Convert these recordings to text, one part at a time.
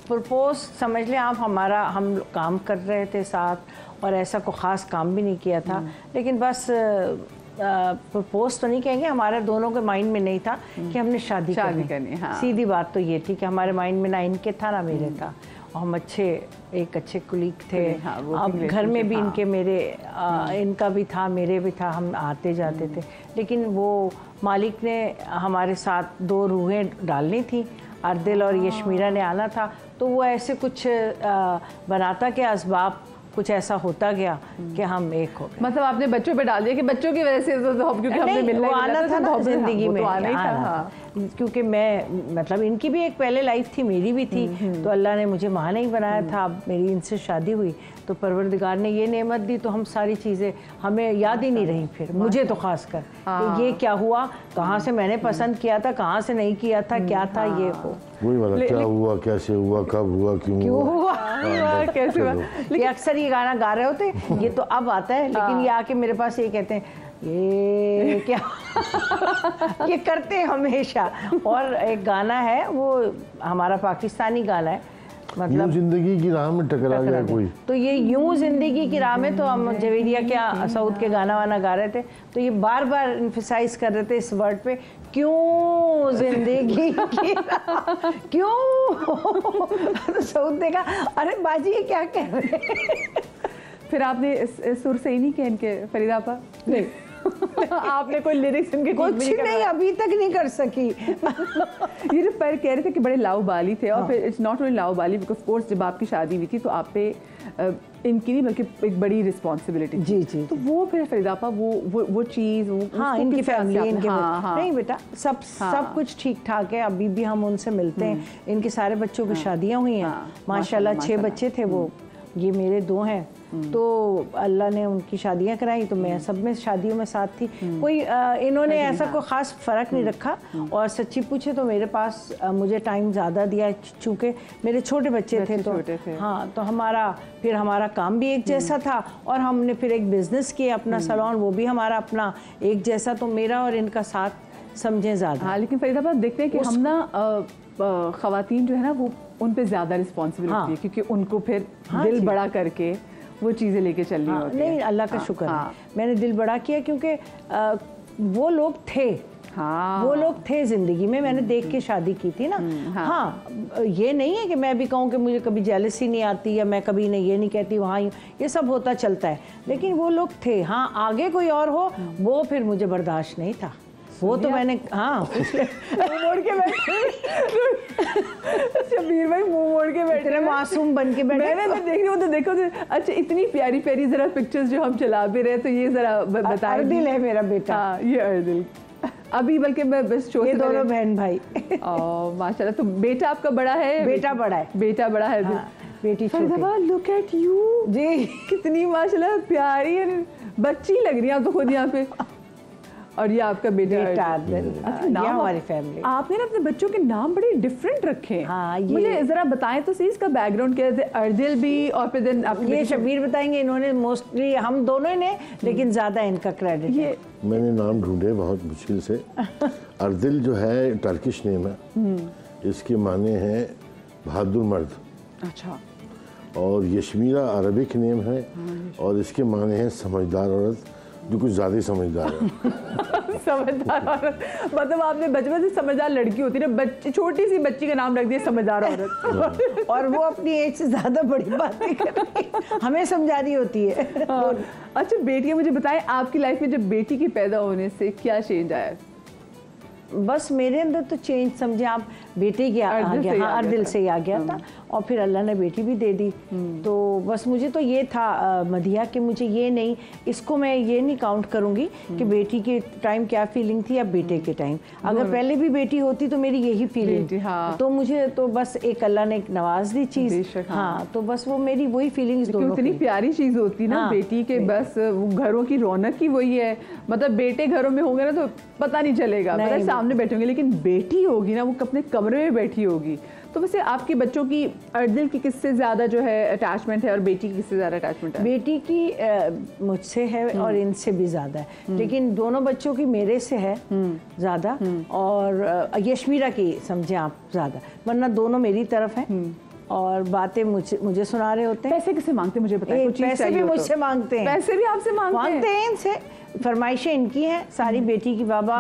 Propose समझ लें आप, हम काम कर रहे थे साथ और ऐसा कोई ख़ास काम भी नहीं किया था, लेकिन बस प्रपोज तो नहीं कहेंगे, हमारे दोनों के माइंड में नहीं था कि हमने शादी करनी। हाँ। सीधी बात तो ये थी कि हमारे माइंड में ना इनके था ना मेरे था, और हम एक अच्छे कुलीग थे। हाँ, अब घर में भी इनके मेरे इनका भी था मेरे भी था, हम आते जाते थे, लेकिन वो मालिक ने हमारे साथ 2 रूहें डालनी थी, अर्दिल और यशमीरा ने आना था, तो वो ऐसे कुछ बनाता के असबाब कुछ ऐसा होता गया कि हम एक हो गए। मतलब आपने बच्चों पे डाल दिया कि बच्चों की वजह से तो क्योंकि हमने मिलना आना था ना जिंदगी में, आना ही था। क्योंकि मैं मतलब इनकी भी एक पहले लाइफ थी, मेरी भी थी, तो अल्लाह ने मुझे वहाँ नहीं बनाया था। अब मेरी इनसे शादी हुई तो परवरदिगार ने ये नेमत दी, तो हम सारी चीज़ें हमें याद ही नहीं रही फिर, मुझे तो खास कर कि ये क्या हुआ, कहाँ से मैंने पसंद किया था, कहाँ से नहीं किया था, क्या था ये हो, वही वाला क्या हुआ, कैसे हुआ, कब हुआ, क्यों हुआ, कैसे हुआ। लेकिन अक्सर ये गाना गा रहे होते, ये तो अब आता है, लेकिन ये आके मेरे पास ये कहते हैं ये क्या ये करते हैं हमेशा। और एक गाना है वो हमारा पाकिस्तानी गाना है, मतलब जिंदगी की राह में टकरा गया कोई, तो ये यूं जिंदगी की राह में, तो हम जवेरिया क्या सऊद के गाना वाना गा रहे थे, तो ये बार बार इन्फेसाइज कर रहे थे इस वर्ड पे, क्यों जिंदगी की क्यों। तो सऊद ने कहा अरे बाजी ये क्या कह रहे हैं। फिर आपने इस सुर से ही नहीं कह इनके फरीदा आपा नहीं आपने कोई लिरिक्स इनके कुछ नहीं अभी तक नहीं कर सकी। ये जो पर कह रहे थे कि बड़े लाउबाली थे, और फिर इट्स नॉट ओनली लाउबाली बिकॉज कोर्स जब आपकी शादी हुई थी तो आप पे इनकी नहीं बल्कि एक बड़ी रिस्पॉन्सिबिलिटी। जी जी। तो वो फिर फरीदा आपा वो चीज़ हाँ इनकी फैमिली इनके नहीं बेटा सब कुछ ठीक ठाक है, अभी भी हम उनसे मिलते हैं, इनके सारे बच्चों की शादियाँ हुई हैं माशाल्लाह, 6 बच्चे थे वो, ये मेरे 2 हैं, तो अल्लाह ने उनकी शादियां कराई, तो मैं सब में शादियों में साथ थी। कोई इन्होंने ऐसा कोई ख़ास फ़र्क नहीं रखा, और सच्ची पूछे तो मेरे पास मुझे टाइम ज़्यादा दिया, चूँकि मेरे छोटे बच्चे थे तो हाँ, तो हमारा काम भी एक जैसा था, और हमने फिर एक बिज़नेस किया अपना सैलून, वो भी हमारा अपना एक जैसा, तो मेरा और इनका साथ समझें ज़्यादा। हाँ, लेकिन फरीदाबाद देखते हैं कि हम ना ख़वातीन जो है ना वो उन पे ज़्यादा रिस्पॉन्सिबिलिटी है, क्योंकि उनको फिर दिल बड़ा करके वो चीज़ें लेके चलनी होती है। नहीं अल्लाह का शुक्र है, मैंने दिल बड़ा किया, क्योंकि वो लोग थे, वो लोग थे ज़िंदगी में, मैंने देख के शादी की थी ना। हाँ ये नहीं है कि मैं भी कहूँ कि मुझे कभी जेलसी नहीं आती, या मैं कभी नहीं ये नहीं कहती वहाँ, ये सब होता चलता है, लेकिन वो लोग थे। हाँ आगे कोई और हो वो फिर मुझे बर्दाश्त नहीं था, वो तो मैंने मोड़ के बैठे शबीर भाई मुंह मोड़ के बैठे, मासूम बन के बैठे। मैं देख रही हूँ तो देखो तो अच्छा इतनी प्यारी प्यारी जरा पिक्चर्स जो हम चला भी रहे, तो ये जरा बताइए। अर्दिल है मेरा बेटा। हाँ ये अर्दिल अभी, बल्कि मैं बस शो ये दोनों बहन भाई। माशाल्लाह। तो बेटा आपका बड़ा है? बेटा बड़ा है। बेटा बड़ा है। बेटी छोटी। लुक एट यू जी, कितनी माशाल्लाह प्यारी है, बच्ची लग रही है आप तो खुद यहाँ पे। और ये आपका बेटा हमारी फैमिली। आपने ना अपने बच्चों के नाम बड़े डिफरेंट रखे हैं। हाँ, मुझे जरा बताएं तो सही इसका बैकग्राउंड क्या है? अर्दिल भी, और फिर दिन ये शबीर बताएंगे। इन्होंने मोस्टली हम दोनों ने, लेकिन ज्यादा इनका क्रेडिट ये है। मैंने नाम ढूंढे बहुत मुश्किल से। अर्दिल जो है टर्किश नेम है, इसके माने हैं बहादुर मर्द। अच्छा। और यशमीरा अरबिक नेम है, और इसके माने हैं समझदार औरत, जो कुछ ज़्यादा ही समझदार है। समझदार औरत मतलब आपने बचपन से समझदार लड़की होती है ना, छोटी सी बच्ची का नाम रख दिया समझदार औरत। और वो अपनी एज से ज़्यादा बड़ी बातें कर रही है, हमें समझा रही होती है। अच्छा बेटियाँ, मुझे बताएं आपकी लाइफ में जब बेटी के पैदा होने से क्या चेंज आया? बस मेरे अंदर तो चेंज समझे आप, बेटे की आ गया। हाँ अर्दिल से ही आ गया था, और फिर अल्लाह ने बेटी भी दे दी। तो बस मुझे तो ये था मदिया कि मुझे ये नहीं, इसको मैं ये नहीं काउंट करूँगी कि बेटी के टाइम क्या फीलिंग थी या बेटे के टाइम। अगर पहले भी बेटी होती तो मेरी यही फीलिंग, तो मुझे तो बस एक अल्लाह ने नवाज दी चीज़। हाँ तो बस वो मेरी वही फीलिंग्स दोनों। इतनी प्यारी चीज़ होती ना बेटी के, बस घरों की रौनक ही वही है। मतलब बेटे घरों में होंगे ना तो पता नहीं चलेगा, मतलब सामने बैठे होंगे, लेकिन बेटी होगी ना वो अपने कमरे में बैठी होगी। तो वैसे आपके बच्चों की अर्दिल की किससे ज़्यादा जो है अटैचमेंट है, और बेटी की किससे ज़्यादा अटैचमेंट है? बेटी की मुझसे है और इनसे भी ज़्यादा है, लेकिन दोनों बच्चों की मेरे से है ज़्यादा, और यशमीरा की समझे आप ज़्यादा, वरना दोनों मेरी तरफ है। और बातें मुझे सुना रहे होते हैं। पैसे किसे मांगते हैं मुझे बताइए? कुछ चीज़ पैसे चाहिए भी हो तो। मुझसे मांगते हैं। पैसे भी आपसे मांगते हैं इनसे फरमाइशें इनकी हैं सारी, बेटी की बाबा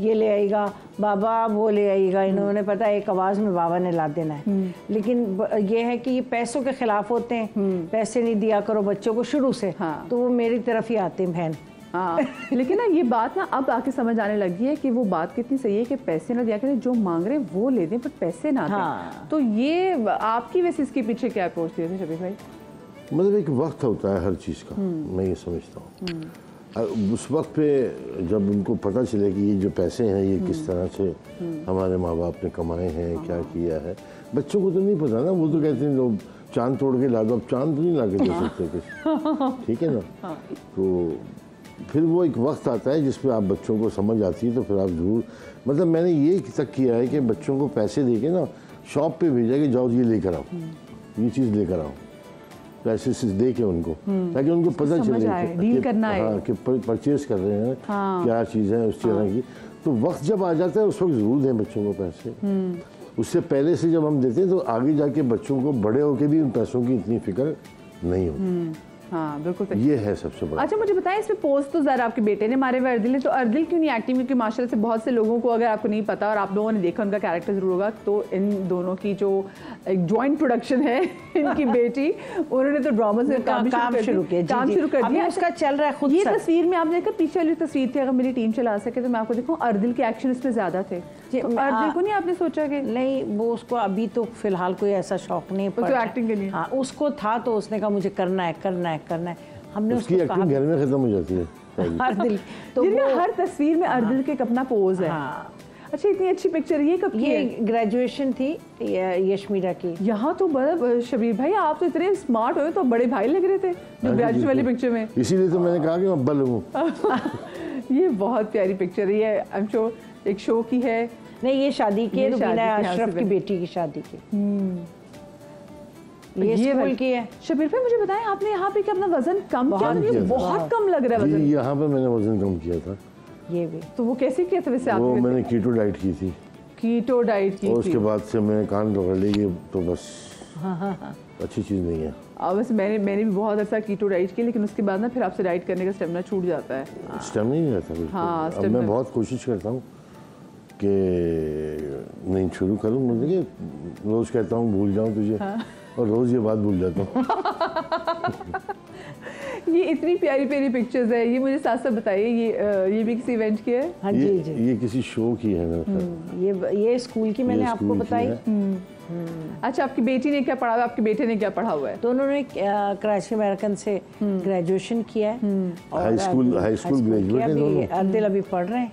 ये ले आएगा, बाबा वो ले आएगा, इन्होंने पता है एक आवाज़ में बाबा ने ला देना है। लेकिन ये है कि ये पैसों के खिलाफ होते हैं, पैसे नहीं दिया करो बच्चों को शुरू से। हाँ। तो वो मेरी तरफ ही आते हैं बहन। हाँ लेकिन ना ये बात ना अब आके समझ आने लगी है कि वो बात कितनी सही है कि पैसे ना दिया करें, जो मांग रहे हैं वो ले दें पर पैसे ना दें। हाँ। तो ये आपकी वैसे इसके पीछे क्या अप्रोच थी शबीर भाई? मतलब एक वक्त होता है हर चीज़ का, मैं ये समझता हूँ। उस वक्त पे जब उनको पता चले कि ये जो पैसे हैं ये किस तरह से हमारे माँ बाप ने कमाए हैं, क्या किया है, बच्चों को तो नहीं पता ना। वो तो कहते हैं लोग चांद तोड़ के ला दो, अब चांद तो नहीं ला के दे सकते कुछ, ठीक है ना। तो फिर वो एक वक्त आता है जिसमें आप बच्चों को समझ आती है, तो फिर आप ज़रूर, मतलब मैंने ये तक किया है कि बच्चों को पैसे दे के ना शॉप पे भेजा कि जाओ ये लेकर आओ, ये चीज़ लेकर आओ, पैसे से दे के उनको, ताकि उनको पता चले कि परचेज कर रहे हैं, क्या चीज़ है उस तरह की। तो वक्त जब आ जाता है उस वक्त ज़रूर दें बच्चों को पैसे। उससे पहले से जब हम देते हैं तो आगे जाके बच्चों को बड़े होके भी उन पैसों की इतनी फिक्र नहीं होती। हाँ बिल्कुल ये है सबसे बड़ा। अच्छा मुझे बताएं, इसमें पोस्ट तो ज़रा आपके बेटे ने मारे हुए अर्दिल ने, तो अर्दिल क्यों नहीं एक्टिंग? क्योंकि माशाल्लाह से बहुत से लोगों को, अगर आपको नहीं पता और आप लोगों ने देखा उनका कैरेक्टर ज़रूर होगा, तो इन दोनों की जो एक जॉइंट प्रोडक्शन है इनकी बेटी, उन्होंने तो ड्रामा से काम शुरू कर दिया। उसका चल रहा है खुद। ये तस्वीर में आपने देखा, पीछे वाली तस्वीर थी, अगर मेरी टीम चला सके तो मैं आपको दिखाऊं, अर्दिल के एक्शन इसमें ज़्यादा थे। अर्दिल को नहीं आपने सोचा कि नहीं, वो उसको अभी तो फिलहाल कोई ऐसा शौक नहीं है एक्टिंग के लिए? हाँ उसको था, तो उसने कहा मुझे करना है करना है करना है। हमने उसकी एक्टिंग घर में खत्म हो जाती है। अर्दिल तो हर तस्वीर में अर्दिल के अपना पोज है। हाँ। अच्छा इतनी अच्छी पिक्चर ये कब की है? ग्रेजुएशन थी यशमीरा की। यहाँ तो बड़ा शबीर भाई आप तो इतने स्मार्ट हो, तो बड़े भाई लग रहे थे जो ग्रेजुएशन वाली पिक्चर में। इसीलिए तो मैंने कहा कि मैं अब्बल हूँ। ये बहुत प्यारी पिक्चर है, ये आई एम श्योर एक शो की है। नहीं ये शादी की है, रुबीना अशरफ की बेटी की शादी की। ये स्कूल की है। शबीर भाई मुझे बताएं, आपने यहाँ पे क्या अपना वजन कम किया? बहुत कम लग रहा है वजन। यहाँ पे मैंने वजन कम किया था। ये भी तो वो कैसे किया था वैसे? वो मैंने कीटो डाइट की थी। कीटो डाइट की और उसके बाद से मैंने कान पकड़ ली, तो बस अच्छी चीज़ नहीं है। वैसे मैंने भी बहुत अच्छा कीटो डाइट की, लेकिन उसके बाद ना फिर आपसे डाइट करने का स्टेमिना छूट जाता है। स्टेमिना नहीं रहता बिल्कुल। हाँ, अब मैं बहुत कोशिश करता हूँ कि नहीं शुरू करूँ, मुझे रोज़ कहता हूँ भूल जाऊँ तुझे, और रोज़ ये बात भूल जाता हूँ। ये इतनी प्यारी प्यारी पिक्चर्स है, ये मुझे साथ साथ बताइए, ये भी किसी इवेंट की है? हाँ जी जी, ये किसी शो की है मेरे ख्याल। ये स्कूल की मैंने आपको बताई। अच्छा आपकी बेटी ने क्या पढ़ा हुआ, आपके बेटे ने क्या पढ़ा हुआ है? दोनों ने कराची अमेरिकन से ग्रेजुएशन किया है, हाई स्कूल ग्रेजुएट है दोनों। अर्दिल अभी पढ़ रहे हैं,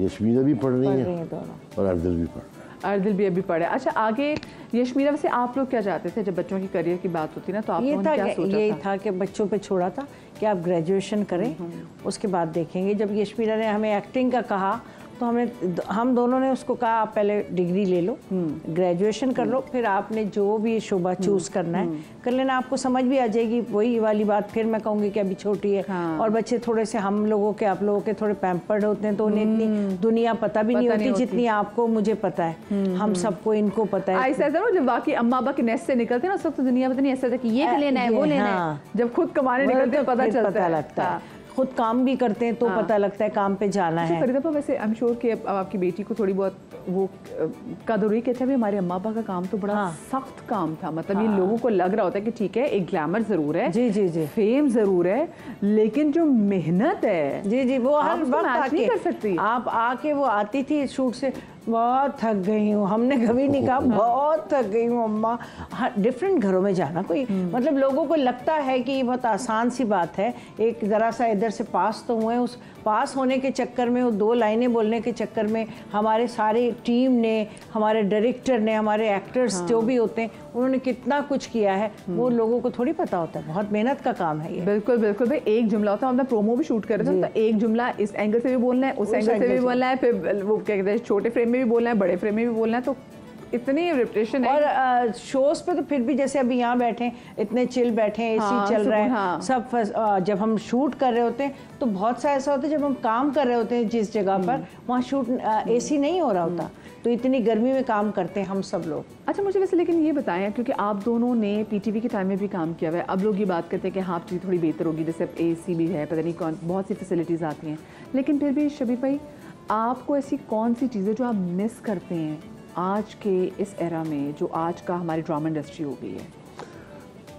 यशमीरा भी पढ़ रही है दोनों, और अर्दिल भी पढ़ रहा है। अर्दिल भी अभी पढ़े। अच्छा आगे यशमीरा, वैसे आप लोग क्या चाहते थे जब बच्चों की करियर की बात होती ना, तो आप लोगों ने क्या सोचा? यही था कि बच्चों पे छोड़ा था कि आप ग्रेजुएशन करें, उसके बाद देखेंगे। जब यशमीरा ने हमें एक्टिंग का कहा तो हम दोनों ने उसको कहा आप पहले डिग्री ले लो, ग्रेजुएशन कर लो, फिर आपने जो भी शोबा चूज़ करना है कर लेना, आपको समझ भी आ जाएगी। वही वाली बात फिर मैं कहूँगी कि अभी छोटी है। हाँ। और बच्चे थोड़े से हम लोगों के, आप लोगों के थोड़े पैम्पर्ड होते हैं, तो उन्हें इतनी दुनिया पता भी नहीं होती जितनी आपको मुझे पता है, हम सबको इनको पता है। ऐसा था जब बाकी अम्मा अब्बा के नेस्ट से निकलते ना, उस वक्त तो दुनिया पता नहीं, ऐसा था कि ये लेना है वो लेना है। जब खुद कमाने निकलते पता लगता है, खुद काम भी करते हैं तो पता लगता है काम पे जाना है। फरीदा वैसे आई एम श्योर कि अब आपकी बेटी को थोड़ी बहुत वो कदर कहते हैं, हमारे अम्मा पापा का काम तो बड़ा सख्त काम था, मतलब ये लोगों को लग रहा होता है कि ठीक है एक ग्लैमर जरूर है, जी जी जी, फेम जरूर है, लेकिन जो मेहनत है जी जी वो हर वक्त आके कर सकती। आप आके वो आती थी शूट से, बहुत थक गई हूँ, हमने कभी नहीं कहा बहुत थक गई हूँ अम्मा। डिफरेंट घरों में जाना कोई मतलब लोगों को लगता है कि ये बहुत आसान सी बात है, एक ज़रा सा इधर से पास तो हुए, उस पास होने के चक्कर में, वो 2 लाइनें बोलने के चक्कर में हमारे सारे टीम ने, हमारे डायरेक्टर ने, हमारे एक्टर्स जो भी होते हैं, उन्होंने कितना कुछ किया है, वो लोगों को थोड़ी पता होता है। बहुत मेहनत का काम है ये। बिल्कुल बिल्कुल भाई, एक जुमला होता है, हम प्रोमो भी शूट कर रहे थे, तो एक जुमला इस एंगल से भी बोलना है, उस एंगल से भी बोलना है, फिर वो क्या कहते हैं छोटे फ्रेम में भी बोलना है, बड़े फ्रेम में भी बोलना है, तो इतनी रेपुटेशन है। और शोज पे तो फिर भी जैसे अभी यहाँ बैठे इतने चिल बैठे हैं, एसी चल रहा है, हाँ। सब जब हम शूट कर रहे होते हैं तो बहुत सा ऐसा होता है जब हम काम कर रहे होते हैं जिस जगह पर वहाँ शूट एसी नहीं हो रहा होता, तो इतनी गर्मी में काम करते हैं हम सब लोग। अच्छा मुझे वैसे लेकिन ये बताएं, क्योंकि आप दोनों ने पीटीवी के टाइम में भी काम किया हुआ है, अब लोग ये बात करते हैं कि हाँ चीज़ थोड़ी बेहतर होगी, जैसे अब एसी भी है, पता नहीं कौन बहुत सी फैसिलिटीज़ आती हैं, लेकिन फिर भी शबीब भाई आपको ऐसी कौन सी चीज़ें जो आप मिस करते हैं आज के इस एरा में, जो आज का हमारी ड्रामा इंडस्ट्री हो गई है?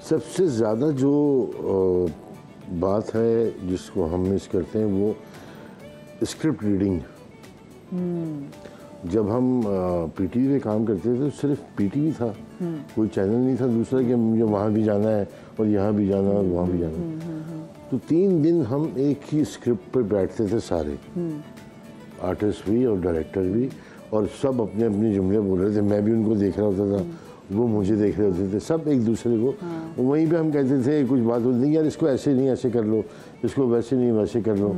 सबसे ज़्यादा जो बात है जिसको हम मिस करते हैं वो स्क्रिप्ट रीडिंग। जब हम पीटीवी में काम करते थे तो सिर्फ पीटीवी था, कोई चैनल नहीं था दूसरा कि मुझे वहाँ भी जाना है और यहाँ भी जाना है और वहाँ भी जाना है। तो 3 दिन हम एक ही स्क्रिप्ट पर बैठते थे सारे, आर्टिस्ट भी और डायरेक्टर भी, और सब अपने अपने जुमले बोल रहे थे, मैं भी उनको देख रहा होता था, वो मुझे देख रहे होते थे, सब एक दूसरे को। वहीं पे हम कहते थे कुछ बात होती थी, यार इसको ऐसे नहीं ऐसे कर लो, इसको वैसे नहीं वैसे कर लो।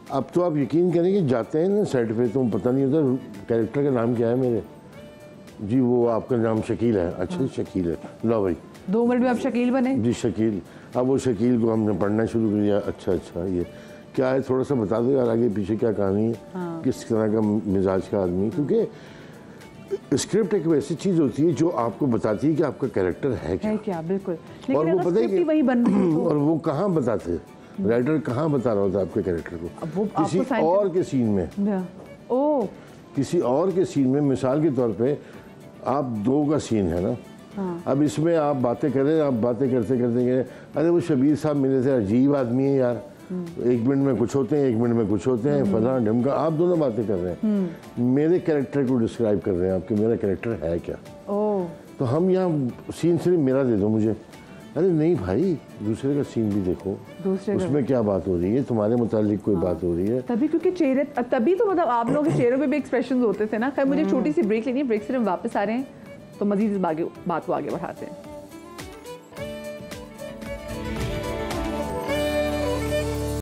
अब तो आप यकीन करें कि जाते हैं ना सेट पे तो पता नहीं होता कैरेक्टर का नाम क्या है मेरे, जी वो आपका नाम शकील है, अच्छा शकील है, लो भाई 2 मिनट में आप शकील बने जी शकील। अब वो शकील को हमने पढ़ना शुरू कर दिया, अच्छा ये क्या है, थोड़ा सा बता दो यार आगे पीछे क्या कहानी है, किस तरह का मिजाज का आदमी, क्योंकि स्क्रिप्ट एक वैसी चीज़ होती है जो आपको बताती है कि आपका कैरेक्टर है क्या बिल्कुल, और वो पता है वही बन रही है और वो कहाँ बताते हैं, राइटर कहाँ बता रहा होता है आपके कैरेक्टर को, किसी और के सीन में, किसी और के सीन में। मिसाल के तौर पे आप 2 का सीन है ना, अब इसमें आप बातें कर रहे हैं, आप बातें करते करते गए, अरे वो शबीर साहब मिले थे, अजीब आदमी है यार, 1 मिनट में कुछ होते हैं, 1 मिनट में कुछ होते हैं, फला ढमका, आप दोनों बातें कर रहे हैं, मेरे कैरेक्टर को डिस्क्राइब कर रहे हैं आपके, मेरा कैरेक्टर है क्या। तो हम यहाँ सीन सिर्फ मेरा दे दो मुझे, अरे नहीं भाई दूसरे का सीन भी देखो, उसमें क्या बात हो रही है, तुम्हारे मुतालिक कोई बात हो रही है। तभी क्योंकि चेहरे, तभी तो मतलब आप लोगों के चेहरों पे भी एक्सप्रेशंस होते थे ना। खैर मुझे छोटी सी ब्रेक लेनी है, ब्रेक से हम वापस आ रहे हैं तो मजीद इस बात को आगे बढ़ाते हैं।